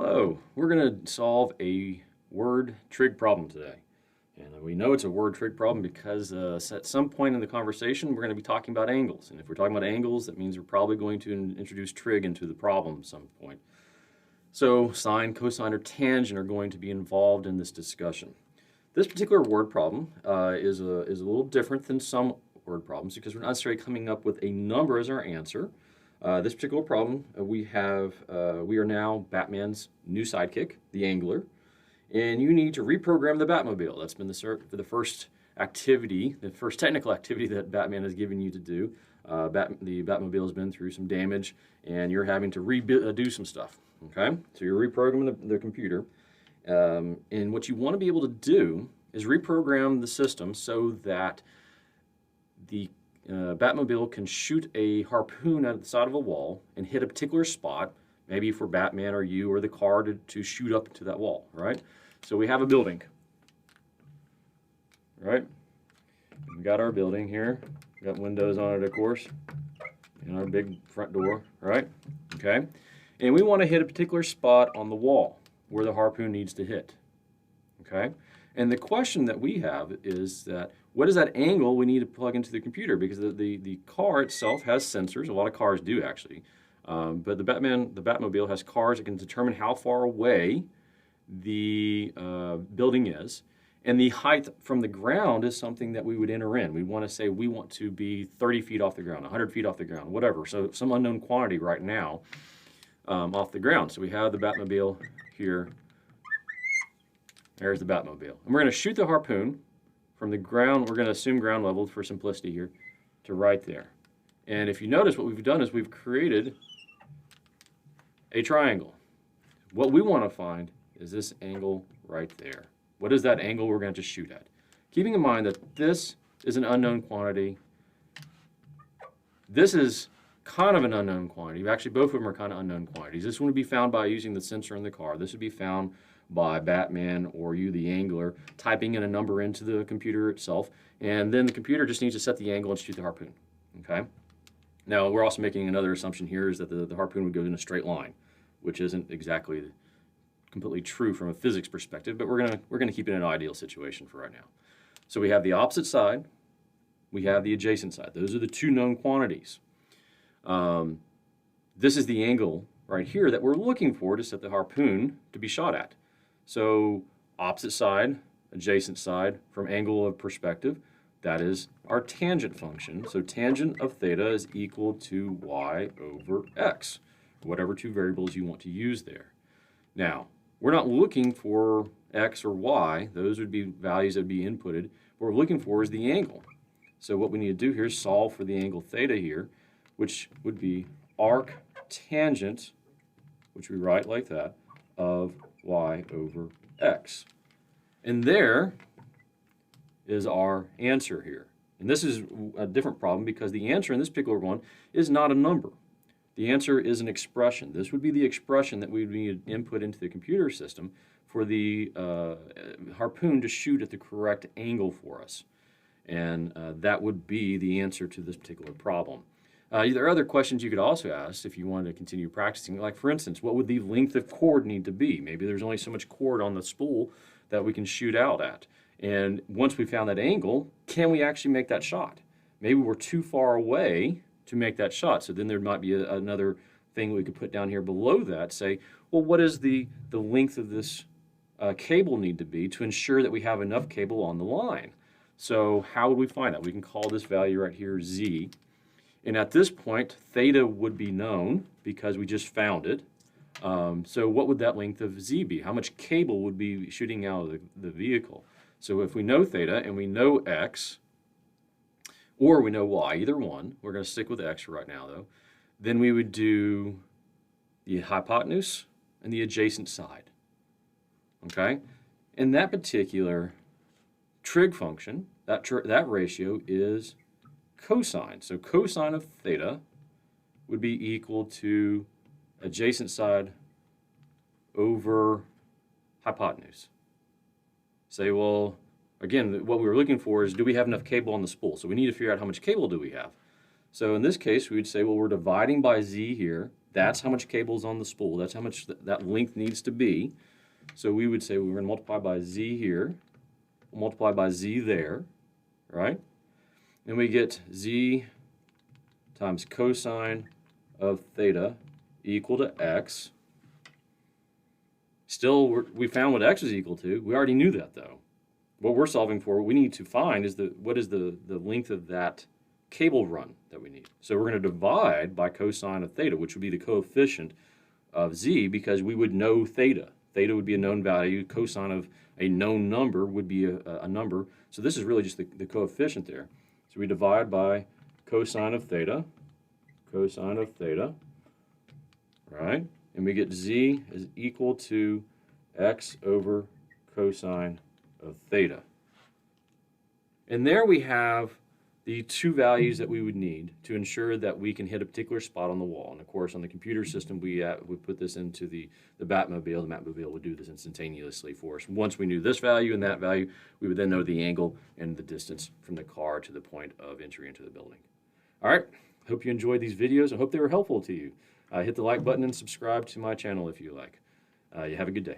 Hello, we're going to solve a word trig problem today. And we know it's a word trig problem because at some point in the conversation we're going to be talking about angles. And if we're talking about angles, that means we're probably going to introduce trig into the problem at some point. So sine, cosine, or tangent are going to be involved in this discussion. This particular word problem is a little different than some word problems because we're not necessarily coming up with a number as our answer. This particular problem, we are now Batman's new sidekick, the Angler, and you need to reprogram the Batmobile. That's been the first activity, the first technical activity that Batman has given you to do. The Batmobile has been through some damage, and you're having to do some stuff. Okay, so you're reprogramming the computer, and what you want to be able to do is reprogram the system so that the Batmobile can shoot a harpoon out of the side of a wall and hit a particular spot, maybe for Batman or you or the car to shoot up to that wall, right? So we have a building, right? We've got our building here. We've got windows on it, of course, and our big front door, right? Okay. And we want to hit a particular spot on the wall where the harpoon needs to hit, okay? And the question that we have is that what is that angle we need to plug into the computer? Because the car itself has sensors. A lot of cars do, actually. But the Batmobile has cars that can determine how far away the building is. And the height from the ground is something that we would enter in. We want to say we want to be 30 feet off the ground, 100 feet off the ground, whatever. So some unknown quantity right now off the ground. So we have the Batmobile here. There's the Batmobile. And we're going to shoot the harpoon from the ground. We're going to assume ground level for simplicity here to right there. And if you notice, what we've done is we've created a triangle. What we want to find is this angle right there. What is that angle we're going to shoot at? Keeping in mind that this is an unknown quantity. This is kind of an unknown quantity. Actually, both of them are kind of unknown quantities. This one would be found by using the sensor in the car. This would be found by Batman or you, the Angler, typing in a number into the computer itself, and then the computer just needs to set the angle and shoot the harpoon, okay? Now, we're also making another assumption here is that the harpoon would go in a straight line, which isn't exactly completely true from a physics perspective, but we're gonna keep it in an ideal situation for right now. So we have the opposite side, we have the adjacent side. Those are the two known quantities. This is the angle right here that we're looking for to set the harpoon to be shot at. So opposite side, adjacent side, from angle of perspective, that is our tangent function. So tangent of theta is equal to y over x, whatever two variables you want to use there. Now, we're not looking for x or y. Those would be values that would be inputted. What we're looking for is the angle. So what we need to do here is solve for the angle theta here, which would be arc tangent, which we write like that, of y over x. And there is our answer here. And this is a different problem because the answer in this particular one is not a number. The answer is an expression. This would be the expression that we would need to input into the computer system for the harpoon to shoot at the correct angle for us. And that would be the answer to this particular problem. There are other questions you could also ask if you wanted to continue practicing. Like, for instance, what would the length of cord need to be? Maybe there's only so much cord on the spool that we can shoot out at. And once we found that angle, can we actually make that shot? Maybe we're too far away to make that shot. So then there might be another thing we could put down here below that. Say, well, what is the length of this cable need to be to ensure that we have enough cable on the line? So how would we find that? We can call this value right here z. And at this point, theta would be known because we just found it. So what would that length of z be? How much cable would be shooting out of the vehicle? So if we know theta and we know x, or we know y, either one, we're going to stick with x right now though, then we would do the hypotenuse and the adjacent side. Okay? And that particular trig function, that ratio is cosine. So cosine of theta would be equal to adjacent side over hypotenuse. Say, well, again, what we were looking for is, do we have enough cable on the spool? So we need to figure out how much cable do we have. So in this case, we would say, well, we're dividing by z here That's how much cable is on the spool. That's how much that length needs to be. So we would say we're going to multiply by z here, we'll multiply by z there, right? And we get z times cosine of theta equal to x. Still, we found what x is equal to. We already knew that, though. What we're solving for, what we need to find is what is the length of that cable run that we need. So we're going to divide by cosine of theta, which would be the coefficient of z, because we would know theta. Theta would be a known value. Cosine of a known number would be a number. So this is really just the coefficient there. So we divide by cosine of theta, right? And we get z is equal to x over cosine of theta. And there we have the two values that we would need to ensure that we can hit a particular spot on the wall. And of course, on the computer system, we put this into the Batmobile. The Batmobile would do this instantaneously for us. Once we knew this value and that value, we would then know the angle and the distance from the car to the point of entry into the building. All right, hope you enjoyed these videos. I hope they were helpful to you. Hit the like button and subscribe to my channel if you like. You have a good day.